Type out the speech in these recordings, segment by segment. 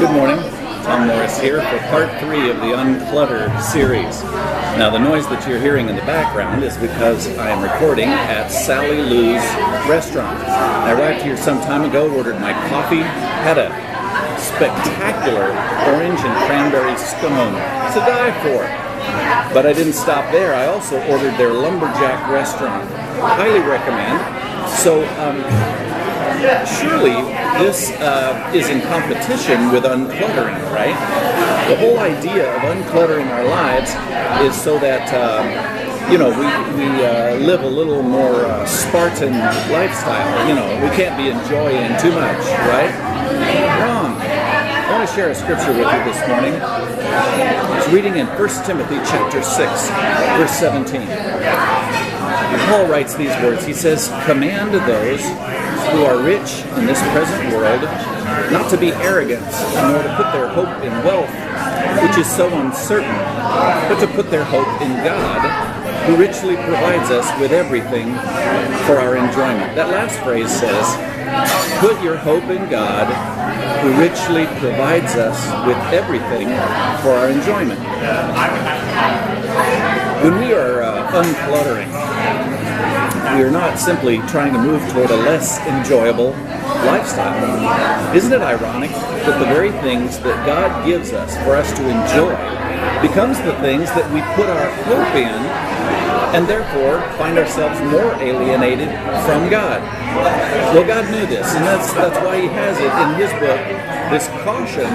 Good morning, Tom Morris here for part 3 of the Unclutter series. Now the noise that you're hearing in the background is because I am recording at Sally Lou's restaurant. I arrived here some time ago, ordered my coffee, had a spectacular orange and cranberry scone to die for. But I didn't stop there, I also ordered their lumberjack restaurant. Highly recommend. So surely this is in competition with uncluttering, right? The whole idea of uncluttering our lives is so that we live a little more Spartan lifestyle. We can't be enjoying too much, right? Wrong. I want to share a scripture with you this morning. It's reading in 1 Timothy chapter 6, verse 17. Paul writes these words. He says, "Command those who are rich in this present world not to be arrogant, nor to put their hope in wealth, which is so uncertain, but to put their hope in God, who richly provides us with everything for our enjoyment." That last phrase says, put your hope in God, who richly provides us with everything for our enjoyment. When we are uncluttering, we are not simply trying to move toward a less enjoyable lifestyle. Isn't it ironic that the very things that God gives us for us to enjoy becomes the things that we put our hope in, and therefore find ourselves more alienated from God? Well, God knew this, and that's why He has it in His book, this caution,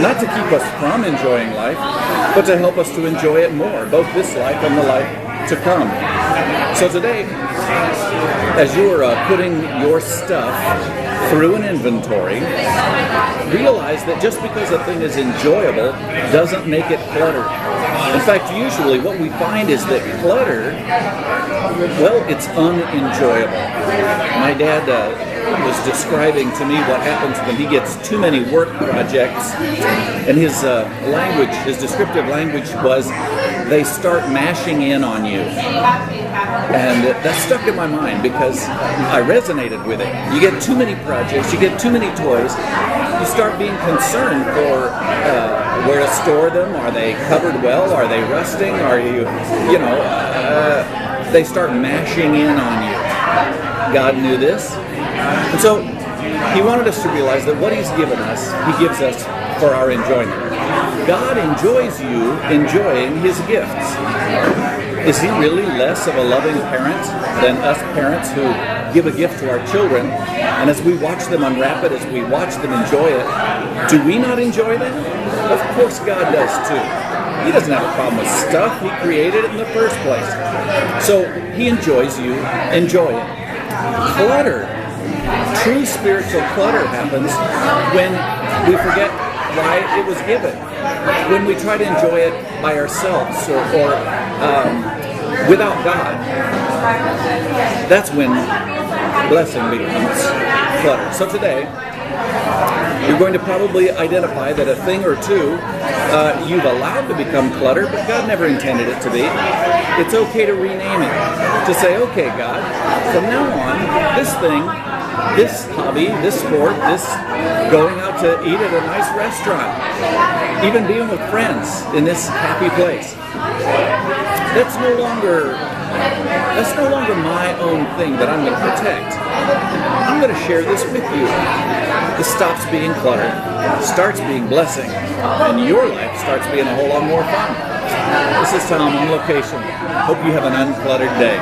not to keep us from enjoying life, but to help us to enjoy it more, both this life and the life to come. So today, as you are putting your stuff through an inventory, realize that just because a thing is enjoyable doesn't make it cluttered. In fact, usually what we find is that clutter, well, it's unenjoyable. My dad was describing to me what happens when he gets too many work projects, and his descriptive language was, they start mashing in on you. And that stuck in my mind because I resonated with it. You get too many projects, you get too many toys, you start being concerned for where to store them. Are they covered well? Are they rusting? Are they start mashing in on you. God knew this. And so He wanted us to realize that what He's given us, He gives us for our enjoyment. God enjoys you enjoying His gifts. Is He really less of a loving parent than us parents who give a gift to our children, and as we watch them unwrap it, as we watch them enjoy it, do we not enjoy that? Of course God does too. He doesn't have a problem with stuff. He created it in the first place. So He enjoys you enjoy it. Clutter, true spiritual clutter happens when we forget why it was given. When we try to enjoy it by ourselves or without God, that's when blessing becomes clutter. So today, you're going to probably identify that a thing or two you've allowed to become clutter, but God never intended it to be. It's okay to rename it, to say, okay, God, from now on, this thing, this hobby, this sport, this going out to eat at a nice restaurant, even being with friends in this happy place, that's no longer my own thing that I'm going to protect. I'm going to share this with you. This stops being clutter, starts being blessing, and your life starts being a whole lot more fun. This is Tom on location. Hope you have an uncluttered day.